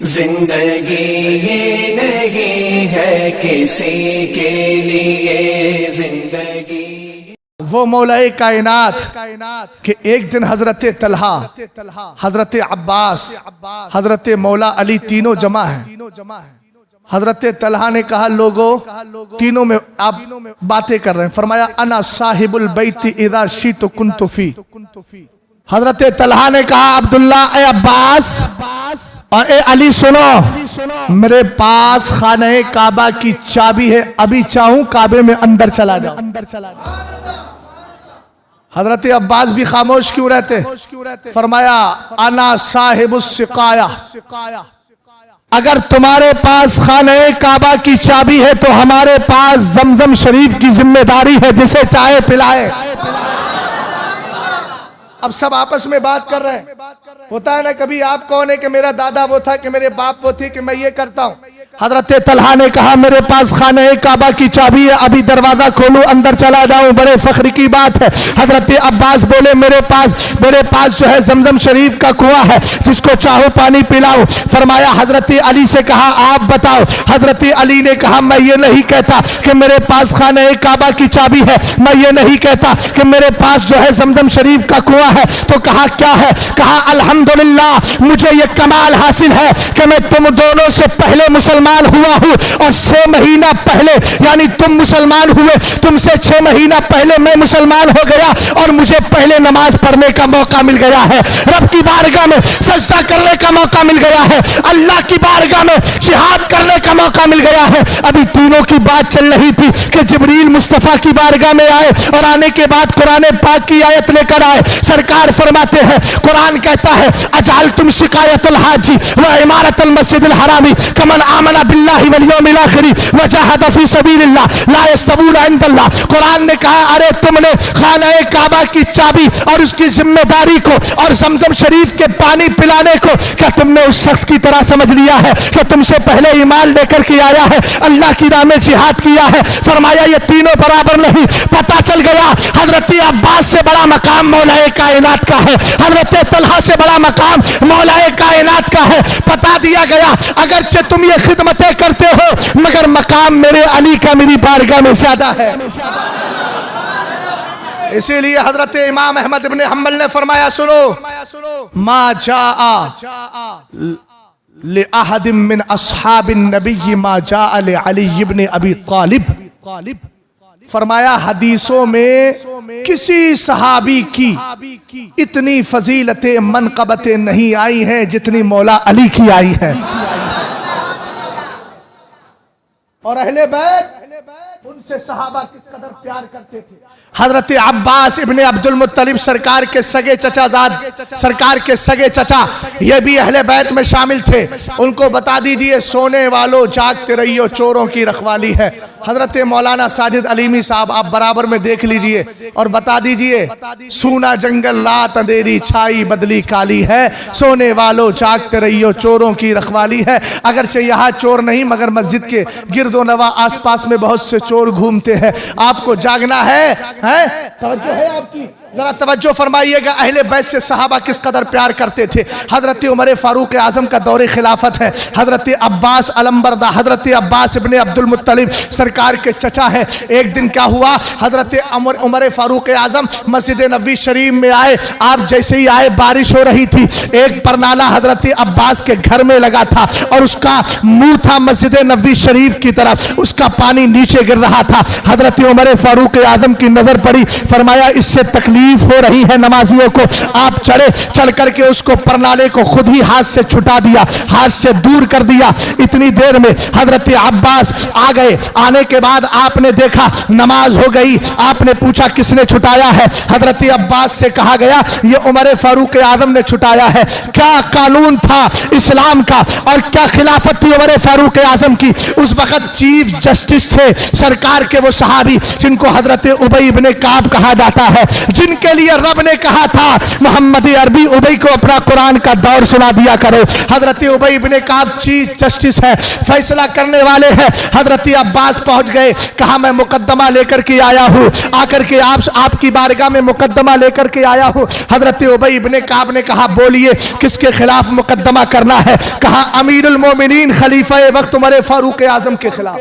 زندگی یہ نہیں ہے کسی کے لیے زندگی وہ مولائے کائنات کہ ایک دن حضرت طلحہ، حضرت عباس، حضرت مولا علی تینوں جمع ہیں۔ حضرت طلحہ نے کہا لوگو تینوں میں آپ باتیں کر رہے ہیں، فرمایا انا صاحب البیت اذا شئت کنت فی۔ حضرت طلحہ نے کہا عبداللہ اے عباس اور اے علی سنو، میرے پاس خانہ کعبہ کی چابی ہے، ابھی چاہوں کعبے میں اندر چلا جاؤں۔ حضرت عباس بھی خاموش کیوں رہتے؟ فرمایا انا صاحب السقایہ، اگر تمہارے پاس خانہ کعبہ کی چابی ہے تو ہمارے پاس زمزم شریف کی ذمہ داری ہے، جسے چاہے پلائے۔ اب سب آپس میں بات کر رہے ہیں، ہوتا ہے نا کبھی آپ کون ہے کہ میرا دادا وہ تھا کہ میرے باپ وہ تھی کہ میں یہ کرتا ہوں۔ حضرت طلحہ نے کہا میرے پاس خانہ کعبہ کی چابی ہے، ابھی دروازہ کھولوں اندر چلا جاؤں، بڑے فخر کی بات ہے۔ حضرت عباس بولے میرے پاس جو ہے زمزم شریف کا کنواں ہے، جس کو چاہو پانی پلاؤ۔ فرمایا حضرت علی سے کہا آپ بتاؤ۔ حضرت علی نے کہا میں یہ نہیں کہتا کہ میرے پاس خانہ کعبہ کی چابی ہے، میں یہ نہیں کہتا کہ میرے پاس جو ہے زمزم شریف کا کنواں ہے۔ تو کہا کیا ہے؟ کہا الحمدللہ مجھے یہ کمال حاصل ہے کہ میں تم دونوں سے پہلے مسلمان ہوا ہوں، اور 6 مہینہ پہلے یعنی تم مسلمان ہوئے، تم سے 6 مہینہ پہلے میں مسلمان ہو گیا، اور مجھے پہلے نماز پڑھنے کا موقع مل گیا ہے، رب کی بارگاہ میں سجدہ کرنے کا موقع مل گیا ہے، اللہ کی بارگاہ میں جہاد کرنے کا موقع مل گیا ہے۔ ابھی تینوں کی بات چل رہی تھی کہ جبریل مصطفیٰ کی بارگاہ میں آئے، اور آنے کے بعد قرآن پاک کی آیت لے کر آئے۔ سرکار فرماتے ہیں، قرآن کہتا ہے اجعلتم سقایۃ الحاج وعمارۃ المسجد الحرام کمن آمن باللہ والیوم الآخر وجاہد فی سبیل اللہ لا یستوون عند اللہ۔ قرآن نے کہا ارے تم نے خانہ کعبہ کی چابی اور اس کی ذمہ داری کو اور زمزم شریف کے پانی پلانے کو کیا تم نے اس شخص کی طرح سمجھ لیا ہے کہ تم سے پہلے ایمان لے کر کے آیا ہے، اللہ کی راہ میں جہاد کیا ہے؟ فرمایا یہ تینوں برابر نہیں۔ پتہ چل گیا حضرت عباس سے بڑا مقام مولا کائنات کا ہے، حضرت طلحہ سے بڑا مقام مولا کائنات کا ہے۔ بتا دیا گیا اگرچہ تم یہ خدمتیں کرتے ہو مگر مقام میرے علی کا میری بارگاہ میں زیادہ ہے۔ اسی لیے حضرت امام احمد بن حنبل نے فرمایا سنو ما جاء لأحد من اصحاب النبی ما جاء لعلی بن ابی طالب۔ فرمایا حدیثوں میں کسی صحابی کی اتنی فضیلتیں منقبتیں نہیں آئی ہیں جتنی مولا علی کی آئی ہیں۔ اور اہل بیت ان سے صحابہ کس قدر پیار کرتے تھے۔ حضرت عباس ابن عبد المطلب سرکار کے سگے چچا زاد، سرکار کے سگے چچا، یہ بھی اہل بیت میں شامل تھے۔ ان کو بتا دیجئے سونے والوں جاگتے رہیو چوروں کی رکھوالی ہے۔ حضرت مولانا ساجد علیمی صاحب آپ برابر میں دیکھ لیجئے اور بتا دیجئے سونا جنگل رات اندھیری چھائی بدلی کالی ہے، سونے والوں جاگتے رہیو چوروں کی رکھوالی ہے۔ اگرچہ یہاں چور نہیں مگر مسجد کے گرد و نواح آس پاس میں بہت سے چور گھومتے ہیں، آپ کو جاگنا ہے۔ توجہ ہے آپ کی؟ ذرا توجہ فرمائیے گا اہل بیت سے صحابہ کس قدر پیار کرتے تھے۔ حضرت عمر فاروق اعظم کا دور خلافت ہے، حضرت عباس علمبردہ، حضرت عباس ابن عبد المطلب سرکار کے چچا ہے۔ ایک دن کیا ہوا، حضرت عمر فاروق اعظم مسجد نبوی شریف میں آئے، آپ جیسے ہی آئے بارش ہو رہی تھی، ایک پرنالہ حضرت عباس کے گھر میں لگا تھا اور اس کا منہ تھا مسجد نبوی شریف کی طرف، اس کا پانی نیچے گر رہا تھا۔ حضرت عمر فاروق اعظم کی نظر پڑی، فرمایا اس سے تکلیف ہو رہی ہے نمازیوں کو۔ آپ چڑھے، چڑھ کر کے اس کو پرنالے کو خود ہی ہاتھ سے چھٹا دیا، ہاتھ سے دور کر دیا۔ اتنی دیر میں حضرت عباس آ گئے، آنے کے بعد آپ نے دیکھا نماز ہو گئی، آپ نے پوچھا کس نے چھٹایا ہے؟ حضرت عباس سے کہا گیا یہ عمر فاروق اعظم نے چھٹایا ہے۔ کیا قانون تھا اسلام کا اور کیا خلافت تھی عمر فاروق اعظم کی؟ اس وقت چیف جسٹس تھے سرکار کے وہ صحابی جن کو حضرت ابی بن کعب کہا جاتا ہے، جن جن کے لیے رب نے کہا تھا محمد عربی ابی کو اپنا قرآن کا دور سنا دیا کرو. حضرت ابی ابن کعب چیف جسٹس ہے, فیصلہ کرنے والے ہیں. حضرت عباس پہنچ گئے, کہا میں مقدمہ لے کر کے آیا ہوں, آ کر کے آپ کی بارگاہ میں مقدمہ لے کر کے آیا ہوں. حضرت ابی ابن کعب نے کہا بولیے کس کے خلاف مقدمہ کرنا ہے؟ کہا امیر المومنین خلیفہ وقت عمر فاروق اعظم کے خلاف.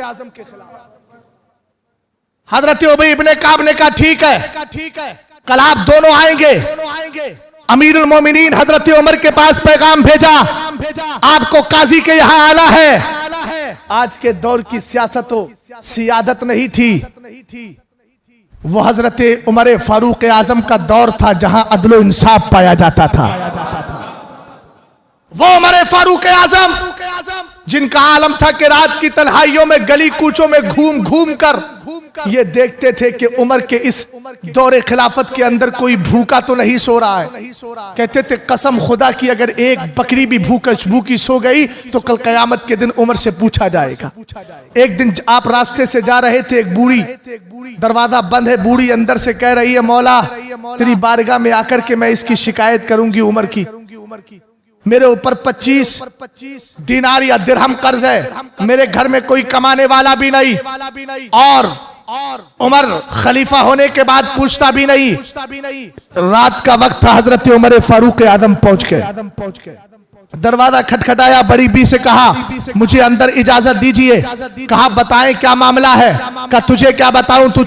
حضرت ابی ابن کعب نے کہا ٹھیک ہے, کل آپ دونوں آئیں گے. امیر المومنین حضرت عمر کے پاس پیغام بھیجا, آپ کو قاضی کے یہاں آنا ہے. آج کے دور کی سیاست و سیادت نہیں تھی, وہ حضرت عمر فاروق اعظم کا دور تھا جہاں عدل و انصاف پایا جاتا تھا. وہ عمر فاروق اعظم جن کا عالم تھا کہ رات کی تنہائیوں میں گلی کوچوں میں گھوم گھوم کر یہ دیکھتے تھے کہ عمر کے اس دور خلافت کے اندر کوئی بھوکا تو نہیں سو رہا ہے. کہتے تھے قسم خدا کی اگر ایک بکری بھی بھوکی سو گئی تو کل قیامت کے دن عمر سے پوچھا جائے گا. ایک دن آپ راستے سے جا رہے تھے, ایک بوڑھی, دروازہ بند ہے, بوڑھی اندر سے کہہ رہی ہے مولا تیری بارگاہ میں آ کر کے میں اس کی شکایت کروں گی عمر کی, میرے اوپر 25 دینار یا درہم قرض ہے, میرے گھر میں کوئی کمانے والا بھی نہیں, اور عمر خلیفہ ہونے کے بعد پوچھتا بھی نہیں. رات کا وقت تھا, حضرت عمر فاروق اعظم پہنچ گئے. دروازہ کھٹکھٹایا, بڑی بی سے کہا مجھے اندر اجازت دیجئے. کہا بتائیں کیا معاملہ ہے؟ کہا تجھے کیا بتاؤں, تو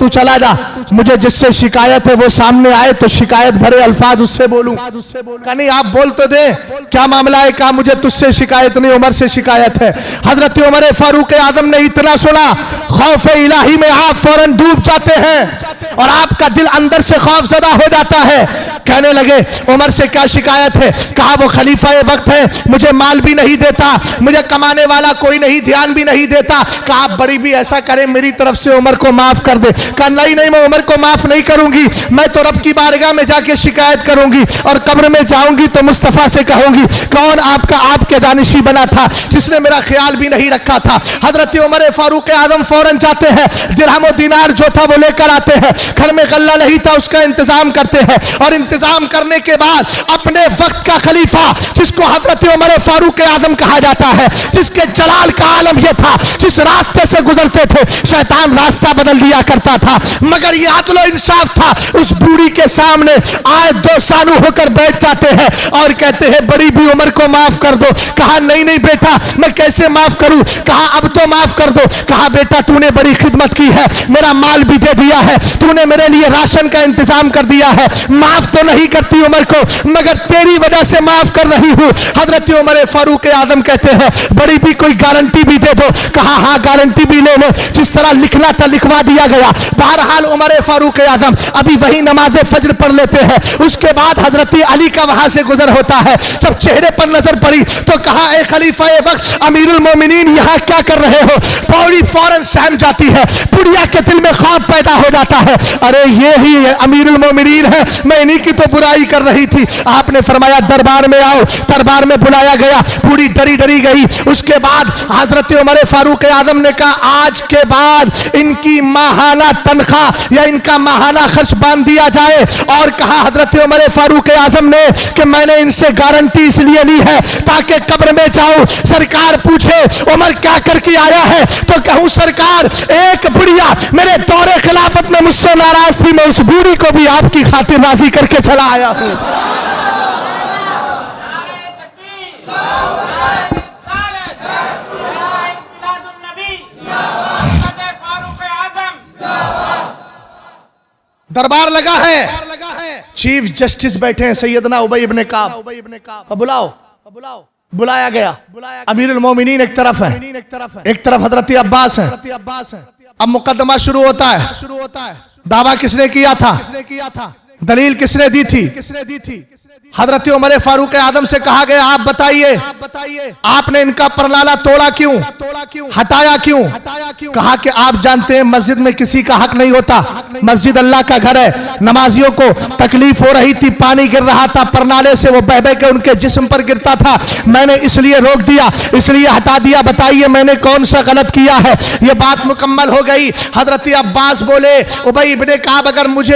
چلا جا, مجھے جس سے شکایت ہے وہ سامنے آئے تو شکایت بھرے الفاظ اس سے بولوں. کہا نہیں آپ بول تو دیں, کیا معاملہ ہے؟ کہا مجھے تجھ سے شکایت نہیں, عمر سے شکایت ہے. حضرت عمر فاروق اعظم نے اتنا سنا, خوف الہی میں آپ فوراً ڈوب جاتے ہیں اور آپ کا دل اندر سے خوف زدہ ہو جاتا ہے. کہنے لگے عمر سے کیا شکایت ہے؟ کہا وہ خلیفہ وقت ہے, مجھے مال بھی نہیں دیتا, مجھے کمانے والا کوئی نہیں, دھیان بھی نہیں دیتا. کہا بڑی بھی ایسا کرے میری طرف سے عمر کو معاف کر دے. کہا نہیں میں عمر کو معاف نہیں کروں گی, میں تو رب کی بارگاہ میں جا کے شکایت کروں گی اور قبر میں جاؤں گی تو مصطفیٰ سے کہوں گی کون آپ کے جانشی بنا تھا جس نے میرا خیال بھی نہیں رکھا تھا. حضرت عمر فاروق اعظم فوراً جاتے ہیں, درہم و دینار جو تھا وہ لے کر آتے ہیں, گھر میں غلہ نہیں تھا اس کا انتظام کرتے ہیں, اور انتظام کرنے کے بعد اپنے وقت کا خلیفہ جس کو حضرت عمر فاروق اعظم کہا جاتا ہے, جس کے جلال کا عالم یہ تھا, جس راستے سے گزرتے تھے شیطان راستہ بدل دیا کرتا تھا مگر یہ عدل و انصاف تھا, اس بوڑھی کے سامنے آئے دو سانو ہو کر بیٹھ جاتے ہیں اور کہتے ہیں بڑی بھی عمر کو معاف کر دو. کہا نہیں بیٹا میں کیسے معاف کروں؟ کہا اب تو معاف کر دو. کہا بیٹا تو نے بڑی خدمت کی ہے, میرا مال بھی دے دیا ہے, تو نے میرے لیے راشن کا انتظام کر دیا ہے, معاف تو نہیں کرتی عمر کو مگر تیری وجہ سے معاف کر رہی ہوں. حضرت عمر فاروق اعظم کہتے ہیں بڑی بھی کوئی گارنٹی بھی دے دو. کہا ہاں گارنٹی بھی لے لو, جس طرح لکھنا تھا لکھوا دیا گیا. بہرحال عمر فاروق اعظم ابھی وہی نماز فجر پڑھ لیتے ہیں. اس کے بعد حضرت علی کا وہاں سے گزر ہوتا ہے. جب چہرے پر نظر پڑی تو کہا اے خلیفہ وقت امیر المومنین یہاں کیا کر رہے ہو؟ پوری فوراً سہم جاتی ہے, بڑھیا کے دل میں خوف پیدا ہو جاتا ہے, ارے یہ ہی امیر المومنین ہے, میں انہی کی تو برائی کر رہی تھی. آپ نے فرمایا دربار میں آؤ. دربار میں بلایا گیا, پوری ڈری گئی. اس کے بعد حضرت عمر فاروق اعظم نے کہا آج کے بعد ان کی ماہانہ تنخواہ یا ان کا ماہانہ خرچ باندھ دیا جائے. اور کہا حضرت عمر فاروق اعظم نے کہ میں نے ان سے گارنٹی اس لیے لی ہے تاکہ قبر میں جاؤں, سرکار پوچھے عمر کیا کر کے آیا ہے تو کہوں سرکار ایک بڑھیا میرے دور خلافت میں مجھ سے ناراض تھی, میں اس بوڑھی کو بھی آپ کی خاطر راضی کر کے چلا آیا ہوں. دربار لگا ہے, چیف جسٹس بیٹھے ہیں سیدنا ابی ابن کعب. بلاؤ. بلایا گیا. امیر المومنین ایک طرف ہے, ایک طرف حضرت عباس ہیں. اب مقدمہ شروع ہوتا ہے. دعویٰ کس نے کیا تھا؟ دلیل کس نے دی تھی؟ حضرت عمر فاروق اعظم سے کہا گیا آپ بتائیے آپ نے ان کا پرنالہ توڑا کیوں, ہٹایا کیوں؟ کہا کہ آپ جانتے ہیں مسجد میں کسی کا حق نہیں ہوتا, مسجد اللہ کا گھر ہے, نمازیوں کو تکلیف ہو رہی تھی, پانی گر رہا تھا پرنالے سے, وہ بہ بہ کے ان کے جسم پر گرتا تھا, میں نے اس لیے روک دیا, اس لیے ہٹا دیا, بتائیے میں نے کون سا غلط کیا ہے؟ یہ بات مکمل ہو گئی. حضرت عباس بولے ابی ابن کعب اگر مجھے